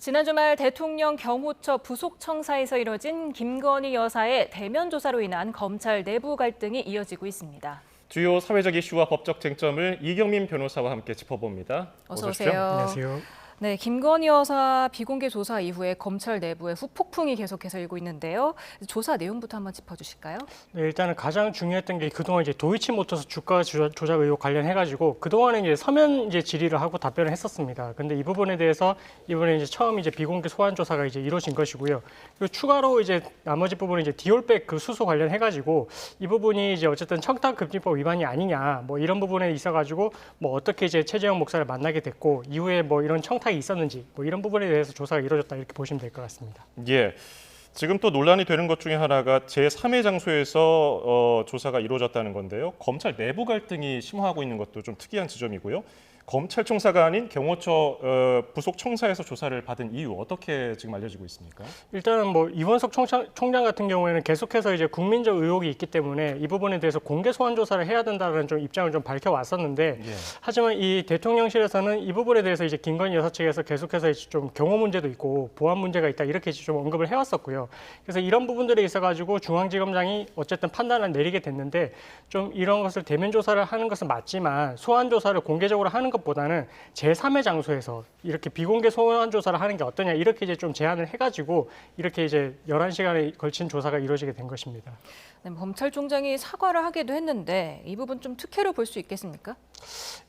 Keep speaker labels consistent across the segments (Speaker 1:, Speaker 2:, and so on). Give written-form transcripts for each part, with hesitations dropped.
Speaker 1: 지난 주말 대통령 경호처 부속청사에서 이뤄진 김건희 여사의 대면 조사로 인한 검찰 내부 갈등이 이어지고 있습니다.
Speaker 2: 주요 사회적 이슈와 법적 쟁점을 이경민 변호사와 함께 짚어봅니다.
Speaker 1: 어서 오세요.
Speaker 3: 안녕하세요.
Speaker 1: 네, 김건희 여사 비공개 조사 이후에 검찰 내부에 후폭풍이 계속해서 일고 있는데요. 조사 내용부터 한번 짚어주실까요?
Speaker 3: 네, 일단은 가장 중요했던 게 그동안 이제 도이치모터스 주가 조작 의혹 관련해가지고 그동안에 이제 서면 이제 질의를 하고 답변을 했었습니다. 근데 이 부분에 대해서 이번에 이제 처음 이제 비공개 소환 조사가 이제 이루어진 것이고요. 그리고 추가로 이제 나머지 부분은 이제 디올백 그 수수 관련해가지고 이 부분이 이제 어쨌든 청탁금지법 위반이 아니냐 뭐 이런 부분에 있어가지고 뭐 어떻게 이제 최재형 목사를 만나게 됐고 이후에 뭐 이런 청탁 있었는지 뭐 이런 부분에 대해서 조사가 이루어졌다 이렇게 보시면 될 것 같습니다.
Speaker 2: 예, 지금 또 논란이 되는 것 중에 하나가 제3의 장소에서 조사가 이루어졌다는 건데요. 검찰 내부 갈등이 심화하고 있는 것도 좀 특이한 지점이고요. 검찰총사가 아닌 경호처 부속 청사에서 조사를 받은 이유 어떻게 지금 알려지고 있습니까?
Speaker 3: 일단은 뭐 이원석 총장 같은 경우에는 계속해서 이제 국민적 의혹이 있기 때문에 이 부분에 대해서 공개 소환 조사를 해야 된다는 좀 입장을 좀 밝혀왔었는데 하지만 이 대통령실에서는 이 부분에 대해서 이제 김건희 여사 측에서 계속해서 이제 좀 경호 문제도 있고 보안 문제가 있다 이렇게 좀 언급을 해왔었고요. 그래서 이런 부분들에 있어가지고 중앙지검장이 어쨌든 판단을 내리게 됐는데 좀 이런 것을 대면 조사를 하는 것은 맞지만 소환 조사를 공개적으로 하는 것보다는 제3의 장소에서 이렇게 비공개 소환 조사를 하는 게 어떠냐 이렇게 이제 좀 제안을 해가지고 이렇게 이제 11시간에 걸친 조사가 이루어지게 된 것입니다.
Speaker 1: 네, 검찰총장이 사과를 하기도 했는데 이 부분 좀 특혜로 볼 수 있겠습니까?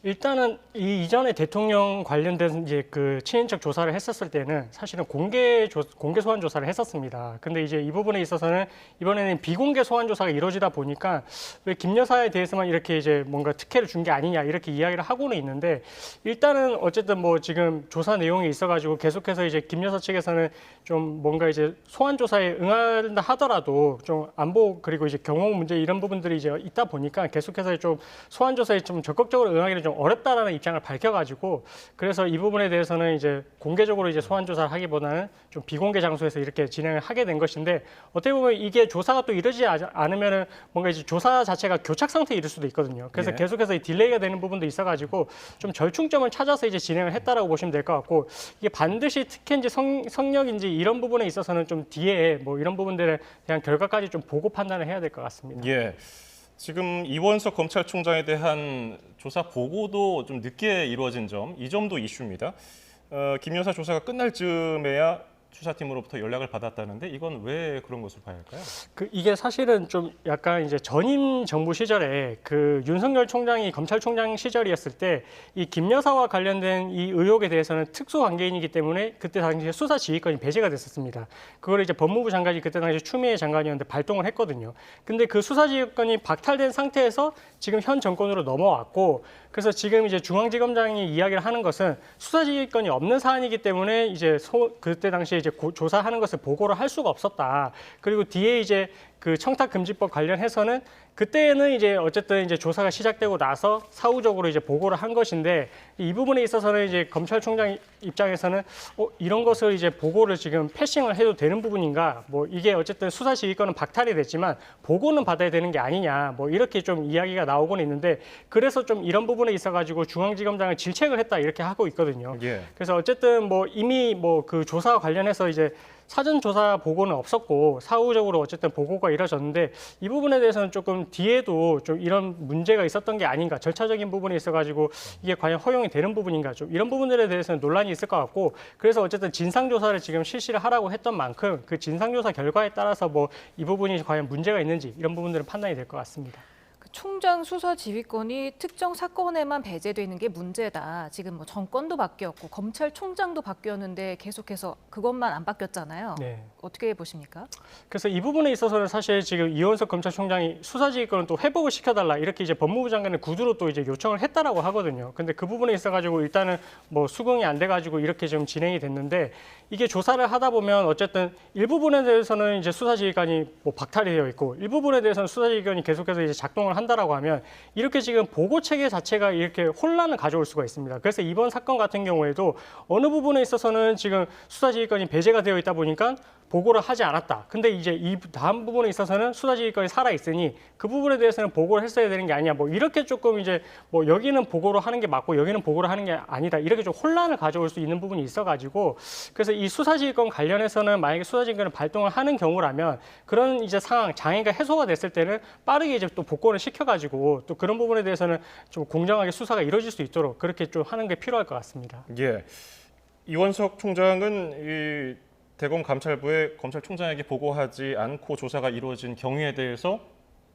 Speaker 3: 일단은 이전에 대통령 관련된 이제 그 친인척 조사를 했었을 때는 사실은 공개 소환 조사를 했었습니다. 근데 이제 이 부분에 있어서는 이번에는 비공개 소환 조사가 이루어지다 보니까 왜 김 여사에 대해서만 이렇게 이제 뭔가 특혜를 준 게 아니냐 이렇게 이야기를 하고는 있는데 일단은 어쨌든 뭐 지금 조사 내용이 있어가지고 계속해서 이제 김 여사 측에서는 좀 뭔가 이제 소환 조사에 응한다 하더라도 좀 안보 그리고 이제 경호 문제 이런 부분들이 이제 있다 보니까 계속해서 좀 소환 조사에 좀 적극적으로 응하기는 좀 어렵다라는 입장을 밝혀가지고 그래서 이 부분에 대해서는 이제 공개적으로 이제 소환 조사를 하기보다는 좀 비공개 장소에서 이렇게 진행을 하게 된 것인데 어떻게 보면 이게 조사가 또 이르지 않으면은 뭔가 이제 조사 자체가 교착 상태에 이를 수도 있거든요. 그래서 계속해서 이 딜레이가 되는 부분도 있어가지고 좀 절충점을 찾아서 이제 진행을 했다라고 보시면 될 것 같고 이게 반드시 특혜인지 성역인지 이런 부분에 있어서는 좀 뒤에 뭐 이런 부분들에 대한 결과까지 좀 보고 판단을 해야 될 것 같습니다.
Speaker 2: 예. 지금 이원석 검찰총장에 대한 조사 보고도 좀 늦게 이루어진 점, 이 점도 이슈입니다. 김 여사 조사가 끝날 즈음에야 수사팀으로부터 연락을 받았다는데 이건 왜 그런 것으로 봐야 할까요?
Speaker 3: 이게 사실은 좀 약간 이제 전임 정부 시절에 그 윤석열 총장이 검찰총장 시절이었을 때 이 김 여사와 관련된 이 의혹에 대해서는 특수관계인이기 때문에 그때 당시에 수사지휘권이 배제가 됐었습니다. 그걸 이제 법무부 장관이 그때 당시 추미애 장관이었는데 발동을 했거든요. 근데 그 수사지휘권이 박탈된 상태에서 지금 현 정권으로 넘어왔고 그래서 지금 이제 중앙지검장이 이야기를 하는 것은 수사지휘권이 없는 사안이기 때문에 이제 그때 당시에 이제 조사하는 것을 보고를 할 수가 없었다. 그리고 뒤에 이제 그 청탁금지법 관련해서는 그때는 이제 어쨌든 이제 조사가 시작되고 나서 사후적으로 이제 보고를 한 것인데 이 부분에 있어서는 이제 검찰총장 입장에서는 이런 것을 이제 보고를 지금 패싱을 해도 되는 부분인가 뭐 이게 어쨌든 수사지휘권은 박탈이 됐지만 보고는 받아야 되는 게 아니냐 뭐 이렇게 좀 이야기가 나오고는 있는데 그래서 좀 이런 부분에 있어가지고 중앙지검장을 질책을 했다 이렇게 하고 있거든요. 그래서 어쨌든 뭐 이미 뭐 그 조사와 관련해서 이제 사전 조사 보고는 없었고 사후적으로 어쨌든 보고가 이루어졌는데 이 부분에 대해서는 조금 뒤에도 좀 이런 문제가 있었던 게 아닌가 절차적인 부분에 있어가지고 이게 과연 허용이 되는 부분인가 좀 이런 부분들에 대해서는 논란이 있을 것 같고 그래서 어쨌든 진상조사를 지금 실시를 하라고 했던 만큼 그 진상조사 결과에 따라서 뭐 이 부분이 과연 문제가 있는지 이런 부분들은 판단이 될 것 같습니다.
Speaker 1: 총장 수사 지휘권이 특정 사건에만 배제돼 있는 게 문제다. 지금 뭐 정권도 바뀌었고 검찰총장도 바뀌었는데 계속해서 그것만 안 바뀌었잖아요.
Speaker 3: 네.
Speaker 1: 어떻게 보십니까?
Speaker 3: 그래서 이 부분에 있어서는 사실 지금 이원석 검찰총장이 수사지휘권을 또 회복을 시켜달라 이렇게 이제 법무부 장관의 구두로 또 이제 요청을 했다라고 하거든요. 근데 그 부분에 있어가지고 일단은 뭐 수긍이 안 돼가지고 이렇게 좀 진행이 됐는데 이게 조사를 하다 보면 어쨌든 일부분에 대해서는 이제 수사지휘권이 뭐 박탈이 되어 있고 일부분에 대해서는 수사지휘권이 계속해서 이제 작동을 한다라고 하면 이렇게 지금 보고 체계 자체가 이렇게 혼란을 가져올 수가 있습니다. 그래서 이번 사건 같은 경우에도 어느 부분에 있어서는 지금 수사지휘권이 배제가 되어 있다 보니까 보고를 하지 않았다. 근데 이제 이 다음 부분에 있어서는 수사지휘권이 살아 있으니 그 부분에 대해서는 보고를 했어야 되는 게 아니야. 뭐 이렇게 조금 이제 뭐 여기는 보고를 하는 게 맞고 여기는 보고를 하는 게 아니다. 이렇게 좀 혼란을 가져올 수 있는 부분이 있어가지고 그래서 이 수사지휘권 관련해서는 만약에 수사지휘권을 발동을 하는 경우라면 그런 이제 상황 장애가 해소가 됐을 때는 빠르게 이제 또 복권을 시켜가지고 또 그런 부분에 대해서는 좀 공정하게 수사가 이루어질 수 있도록 그렇게 좀 하는 게 필요할 것 같습니다.
Speaker 2: 예. 이원석 총장은 이 대검 감찰부에 검찰총장에게 보고하지 않고 조사가 이루어진 경위에 대해서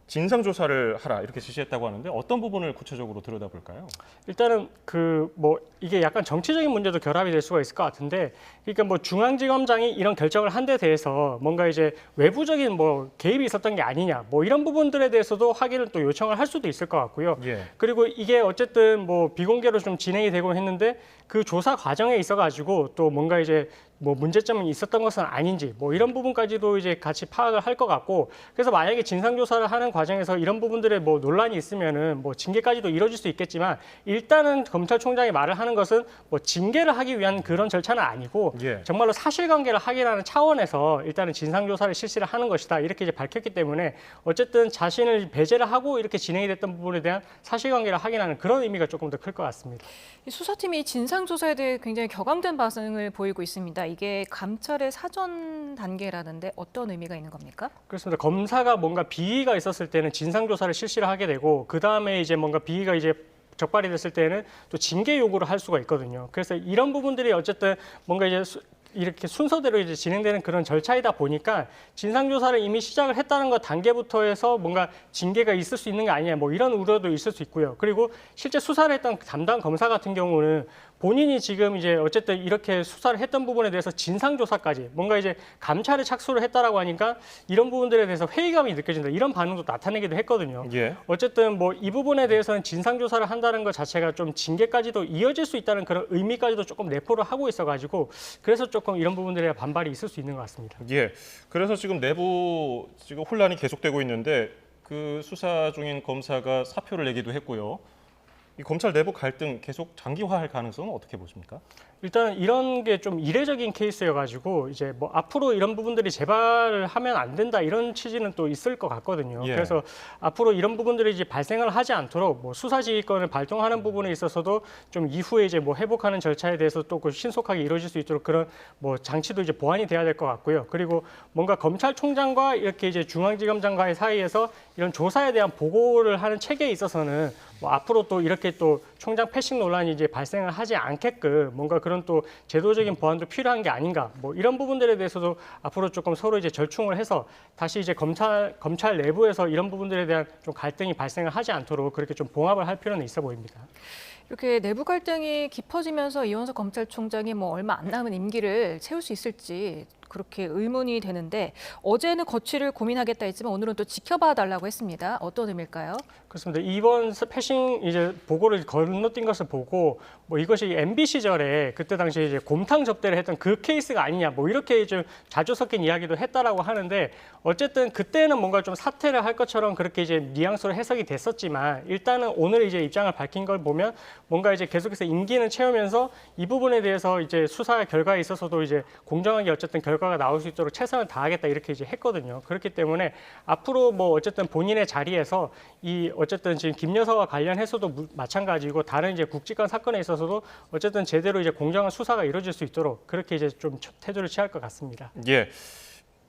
Speaker 2: 진상 조사를 하라 이렇게 지시했다고 하는데 어떤 부분을 구체적으로 들여다볼까요?
Speaker 3: 일단은 그 뭐 이게 약간 정치적인 문제도 결합이 될 수가 있을 것 같은데, 그러니까 뭐 중앙지검장이 이런 결정을 한 데 대해서 뭔가 이제 외부적인 뭐 개입이 있었던 게 아니냐, 뭐 이런 부분들에 대해서도 확인을 또 요청을 할 수도 있을 것 같고요.
Speaker 2: 예.
Speaker 3: 그리고 이게 어쨌든 뭐 비공개로 좀 진행이 되고 했는데 그 조사 과정에 있어가지고 또 뭔가 이제 뭐 문제점이 있었던 것은 아닌지 뭐 이런 부분까지도 이제 같이 파악을 할 것 같고, 그래서 만약에 진상조사를 하는 과정에서 이런 부분들에 뭐 논란이 있으면은 뭐 징계까지도 이뤄질 수 있겠지만 일단은 검찰총장이 말을 하는 것은 뭐 징계를 하기 위한 그런 절차는 아니고
Speaker 2: 예.
Speaker 3: 정말로 사실관계를 확인하는 차원에서 일단은 진상조사를 실시를 하는 것이다 이렇게 이제 밝혔기 때문에 어쨌든 자신을 배제를 하고 이렇게 진행이 됐던 부분에 대한 사실관계를 확인하는 그런 의미가 조금 더 클 것 같습니다.
Speaker 1: 이 수사팀이 진상조사에 대해 굉장히 격앙된 반응을 보이고 있습니다. 이게 감찰의 사전 단계라는데 어떤 의미가 있는 겁니까?
Speaker 3: 그렇습니다. 검사가 뭔가 비위가 있었을 때는 진상조사를 실시를 하게 되고 그 다음에 이제 뭔가 비위가 이제 적발이 됐을 때는 또 징계 요구를 할 수가 있거든요. 그래서 이런 부분들이 어쨌든 뭔가 이제 이렇게 순서대로 이제 진행되는 그런 절차이다 보니까 진상조사를 이미 시작을 했다는 것 단계부터 해서 뭔가 징계가 있을 수 있는 게 아니냐 뭐 이런 우려도 있을 수 있고요. 그리고 실제 수사를 했던 담당 검사 같은 경우는 본인이 지금 이제 어쨌든 이렇게 수사를 했던 부분에 대해서 진상조사까지 뭔가 이제 감찰에 착수를 했다라고 하니까 이런 부분들에 대해서 회의감이 느껴진다 이런 반응도 나타내기도 했거든요.
Speaker 2: 예.
Speaker 3: 어쨌든 뭐 이 부분에 대해서는 진상조사를 한다는 것 자체가 좀 징계까지도 이어질 수 있다는 그런 의미까지도 조금 내포를 하고 있어가지고 그래서 조금 이런 부분들에 반발이 있을 수 있는 것 같습니다.
Speaker 2: 예. 그래서 지금 내부 지금 혼란이 계속되고 있는데 그 수사 중인 검사가 사표를 내기도 했고요. 이 검찰 내부 갈등 계속 장기화할 가능성은 어떻게 보십니까?
Speaker 3: 일단 이런 게 좀 이례적인 케이스여가지고 이제 뭐 앞으로 이런 부분들이 재발을 하면 안 된다 이런 취지는 또 있을 것 같거든요.
Speaker 2: 예.
Speaker 3: 그래서 앞으로 이런 부분들이 이제 발생을 하지 않도록 뭐 수사지휘권을 발동하는 부분에 있어서도 좀 이후에 이제 뭐 회복하는 절차에 대해서 또 그 신속하게 이루어질 수 있도록 그런 뭐 장치도 이제 보완이 돼야 될 것 같고요. 그리고 뭔가 검찰총장과 이렇게 이제 중앙지검장과의 사이에서 이런 조사에 대한 보고를 하는 체계에 있어서는 뭐 앞으로 또 이렇게 또 총장 패싱 논란이 이제 발생을 하지 않게끔 뭔가 그런 또 제도적인 보완도 필요한 게 아닌가 뭐 이런 부분들에 대해서도 앞으로 조금 서로 이제 절충을 해서 다시 이제 검찰 내부에서 이런 부분들에 대한 좀 갈등이 발생을 하지 않도록 그렇게 좀 봉합을 할 필요는 있어 보입니다.
Speaker 1: 이렇게 내부 갈등이 깊어지면서 이원석 검찰총장이 뭐 얼마 안 남은 임기를 채울 수 있을지 그렇게 의문이 되는데 어제는 거취를 고민하겠다 했지만 오늘은 또 지켜봐 달라고 했습니다. 어떤 의미일까요?
Speaker 3: 그렇습니다. 이번 패싱 이제 보고를 건너뛴 것을 보고 뭐 이것이 MB 시절에 그때 당시에 이제 곰탕 접대를 했던 그 케이스가 아니냐 뭐 이렇게 좀 자주 섞인 이야기도 했다라고 하는데 어쨌든 그때는 뭔가 좀 사퇴를 할 것처럼 그렇게 이제 뉘앙스로 해석이 됐었지만 일단은 오늘 이제 입장을 밝힌 걸 보면 뭔가 이제 계속해서 임기는 채우면서 이 부분에 대해서 이제 수사 결과에 있어서도 이제 공정하게 어쨌든 결과가 나올 수 있도록 최선을 다하겠다 이렇게 이제 했거든요. 그렇기 때문에 앞으로 뭐 어쨌든 본인의 자리에서 이 어쨌든 지금 김여사와 관련해서도 마찬가지고 다른 이제 국직관 사건에 있어서도 어쨌든 제대로 이제 공정한 수사가 이루어질 수 있도록 그렇게 이제 좀 태도를 취할 것 같습니다.
Speaker 2: 예.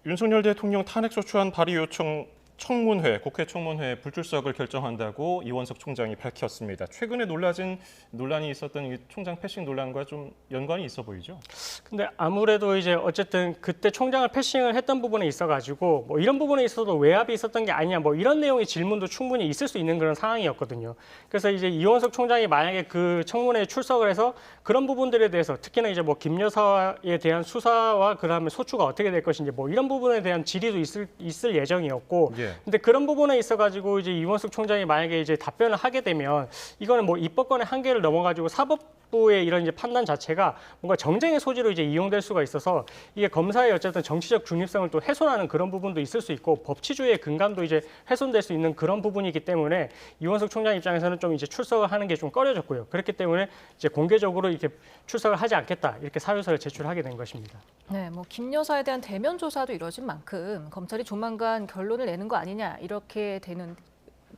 Speaker 2: 윤석열 대통령 탄핵소추안 발의 요청 청문회, 국회 청문회 불출석을 결정한다고 이원석 총장이 밝혔습니다. 최근에 논란이 있었던 이 총장 패싱 논란과 좀 연관이 있어 보이죠?
Speaker 3: 근데 아무래도 이제 어쨌든 그때 총장을 패싱을 했던 부분에 있어가지고 뭐 이런 부분에 있어서도 외압이 있었던 게 아니냐 뭐 이런 내용의 질문도 충분히 있을 수 있는 그런 상황이었거든요. 그래서 이제 이원석 총장이 만약에 그 청문회에 출석을 해서 그런 부분들에 대해서 특히나 이제 뭐 김 여사에 대한 수사와 그다음에 소추가 어떻게 될 것인지 뭐 이런 부분에 대한 질의도 있을 예정이었고.
Speaker 2: 예.
Speaker 3: 근데 그런 부분에 있어가지고 이제 이원석 총장이 만약에 이제 답변을 하게 되면 이거는 뭐 입법권의 한계를 넘어가지고 사법 사법부의 이런 이제 판단 자체가 뭔가 정쟁의 소지로 이제 이용될 수가 있어서 이게 검사의 어쨌든 정치적 중립성을 또 훼손하는 그런 부분도 있을 수 있고 법치주의의 근간도 이제 훼손될 수 있는 그런 부분이기 때문에 이원석 총장 입장에서는 좀 이제 출석을 하는 게 좀 꺼려졌고요. 그렇기 때문에 이제 공개적으로 이렇게 출석을 하지 않겠다 이렇게 사유서를 제출하게 된 것입니다.
Speaker 1: 네, 뭐 김 여사에 대한 대면 조사도 이뤄진 만큼 검찰이 조만간 결론을 내는 거 아니냐 이렇게 되는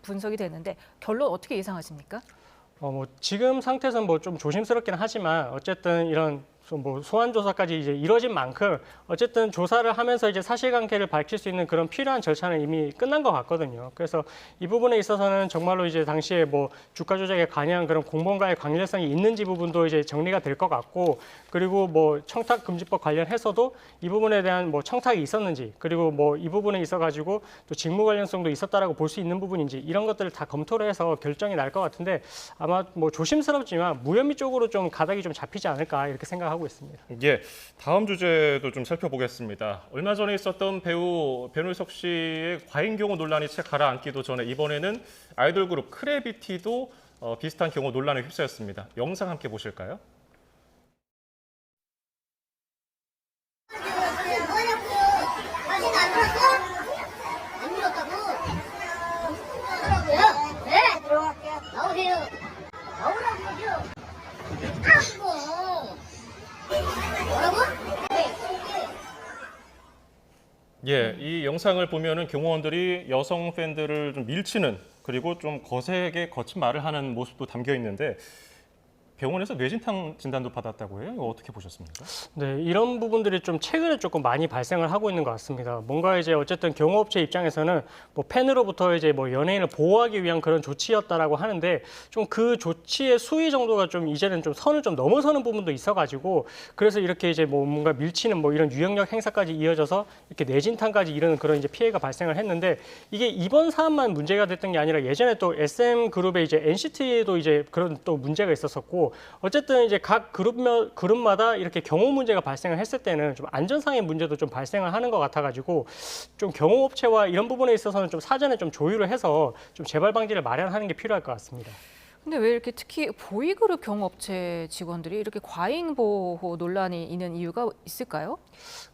Speaker 1: 분석이 되는데 결론 어떻게 예상하십니까?
Speaker 3: 뭐 지금 상태에서는 뭐 좀 조심스럽긴 하지만 어쨌든 이런 뭐 소환 조사까지 이제 이뤄진 만큼 어쨌든 조사를 하면서 이제 사실관계를 밝힐 수 있는 그런 필요한 절차는 이미 끝난 것 같거든요. 그래서 이 부분에 있어서는 정말로 이제 당시에 뭐 주가 조작에 관여한 그런 공무원과의 관련성이 있는지 부분도 이제 정리가 될 것 같고, 그리고 뭐 청탁금지법 관련해서도 이 부분에 대한 뭐 청탁이 있었는지, 그리고 뭐 이 부분에 있어가지고 또 직무 관련성도 있었다라고 볼 수 있는 부분인지 이런 것들을 다 검토를 해서 결정이 날 것 같은데 아마 뭐 조심스럽지만 무혐의 쪽으로 좀 가닥이 좀 잡히지 않을까 이렇게 생각하고 있습니다.
Speaker 2: 예, 다음 주제도 좀 살펴보겠습니다. 얼마 전에 있었던 배우 변우석 씨의 과잉 경호 논란이 채 가라앉기도 전에 이번에는 아이돌 그룹 크래비티도 비슷한 경호 논란에 휩싸였습니다. 영상 함께 보실까요?
Speaker 4: 네, 들어갈게요. 나오세요. 나오라고 하죠. 뭐라고? 네.
Speaker 2: 예, 이 영상을 보면은 경호원들이 여성 팬들을 좀 밀치는, 그리고 좀 거세게 거친 말을 하는 모습도 담겨 있는데 병원에서 뇌진탕 진단도 받았다고 해요. 이거 어떻게 보셨습니까?
Speaker 3: 네, 이런 부분들이 좀 최근에 조금 많이 발생을 하고 있는 것 같습니다. 뭔가 이제 어쨌든 경호업체 입장에서는 뭐 팬으로부터 이제 뭐 연예인을 보호하기 위한 그런 조치였다라고 하는데 좀 그 조치의 수위 정도가 좀 이제는 좀 선을 좀 넘어서는 부분도 있어가지고 그래서 이렇게 이제 뭐 뭔가 밀치는 뭐 이런 유형력 행사까지 이어져서 이렇게 뇌진탕까지 이르는 그런 이제 피해가 발생을 했는데 이게 이번 사안만 문제가 됐던 게 아니라 예전에 또 SM 그룹의 이제 NCT도 이제 그런 또 문제가 있었었고. 어쨌든 이제 각 그룹마다 이렇게 경호 문제가 발생을 했을 때는 좀 안전상의 문제도 좀 발생을 하는 것 같아가지고 좀 경호업체와 이런 부분에 있어서는 좀 사전에 좀 조율을 해서 좀 재발 방지를 마련하는 게 필요할 것 같습니다.
Speaker 1: 근데 왜 이렇게 특히 보이그룹 경호업체 직원들이 이렇게 과잉 보호 논란이 있는 이유가 있을까요?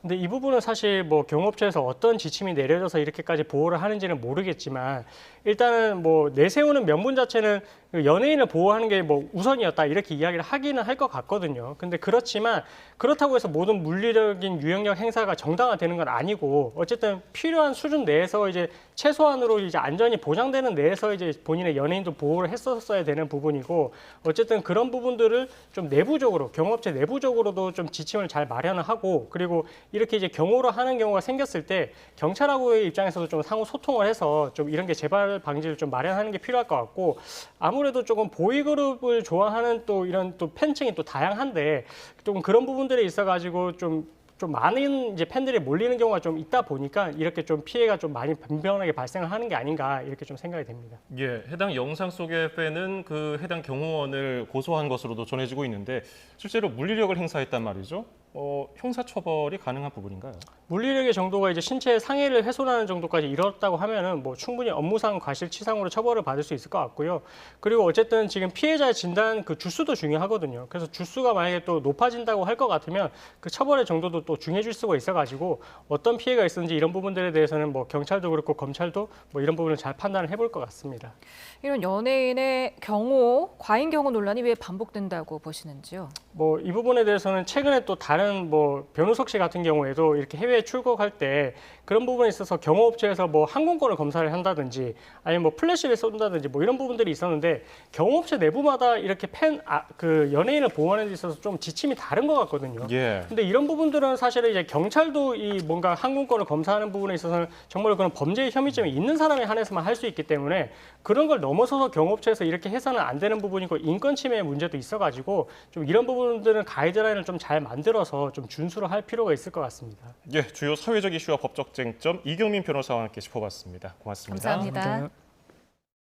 Speaker 3: 근데 이 부분은 사실 뭐 경호업체에서 어떤 지침이 내려져서 이렇게까지 보호를 하는지는 모르겠지만 일단은 뭐 내세우는 명분 자체는 연예인을 보호하는 게 뭐 우선이었다 이렇게 이야기를 하기는 할 것 같거든요. 근데 그렇지만 그렇다고 해서 모든 물리적인 유형력 행사가 정당화되는 건 아니고 어쨌든 필요한 수준 내에서 이제 최소한으로 이제 안전이 보장되는 내에서 이제 본인의 연예인도 보호를 했었어야 되는 부분이고 어쨌든 그런 부분들을 좀 내부적으로 경호업체 내부적으로도 좀 지침을 잘 마련을 하고 그리고 이렇게 이제 경호를 하는 경우가 생겼을 때 경찰하고의 입장에서도 좀 상호 소통을 해서 좀 이런 게 재발 방지를 좀 마련하는 게 필요할 것 같고 아무래도 조금 보이그룹을 좋아하는 또 이런 또 팬층이 또 다양한데 좀 그런 부분들에 있어가지고 좀 많은 이제 팬들이 몰리는 경우가 좀 있다 보니까 이렇게 좀 피해가 좀 많이 빈번하게 발생을 하는 게 아닌가 이렇게 좀 생각이 됩니다.
Speaker 2: 예, 해당 영상 속의 팬은 그 해당 경호원을 고소한 것으로도 전해지고 있는데 실제로 물리력을 행사했단 말이죠. 형사처벌이 가능한 부분인가요?
Speaker 3: 물리력의 정도가 이제 신체 상해를 훼손하는 정도까지 이뤘다고 하면은 뭐 충분히 업무상 과실치상으로 처벌을 받을 수 있을 것 같고요. 그리고 어쨌든 지금 피해자의 진단 그 주수도 중요하거든요. 그래서 주수가 만약에 또 높아진다고 할 것 같으면 그 처벌의 정도도 또 중요해질 수가 있어가지고 어떤 피해가 있었는지 이런 부분들에 대해서는 뭐 경찰도 그렇고 검찰도 뭐 이런 부분을 잘 판단을 해볼 것 같습니다.
Speaker 1: 이런 연예인의 과잉 경호 논란이 왜 반복된다고 보시는지요?
Speaker 3: 뭐 이 부분에 대해서는 최근에 또 다른 뭐 변우석 씨 같은 경우에도 이렇게 해외에 출국할 때 그런 부분에 있어서 경호업체에서 뭐 항공권을 검사를 한다든지 아니면 뭐 플래시를 쏜다든지 뭐 이런 부분들이 있었는데 경호업체 내부마다 이렇게 그 연예인을 보호하는 데 있어서 좀 지침이 다른 것 같거든요.
Speaker 2: 예.
Speaker 3: 근데 이런 부분들은 사실은 이제 경찰도 이 뭔가 항공권을 검사하는 부분에 있어서는 정말 그런 범죄의 혐의점이 있는 사람에 한해서만 할 수 있기 때문에 그런 걸 넘어서서 경호업체에서 이렇게 해서는 안 되는 부분이고 인권 침해 문제도 있어가지고 좀 이런 부분들은 가이드라인을 좀 잘 만들어서 좀 준수를 할 필요가 있을 것 같습니다.
Speaker 2: 예, 주요 사회적 이슈와 법적 쟁점 이경민 변호사와 함께 짚어봤습니다. 고맙습니다.
Speaker 1: 감사합니다.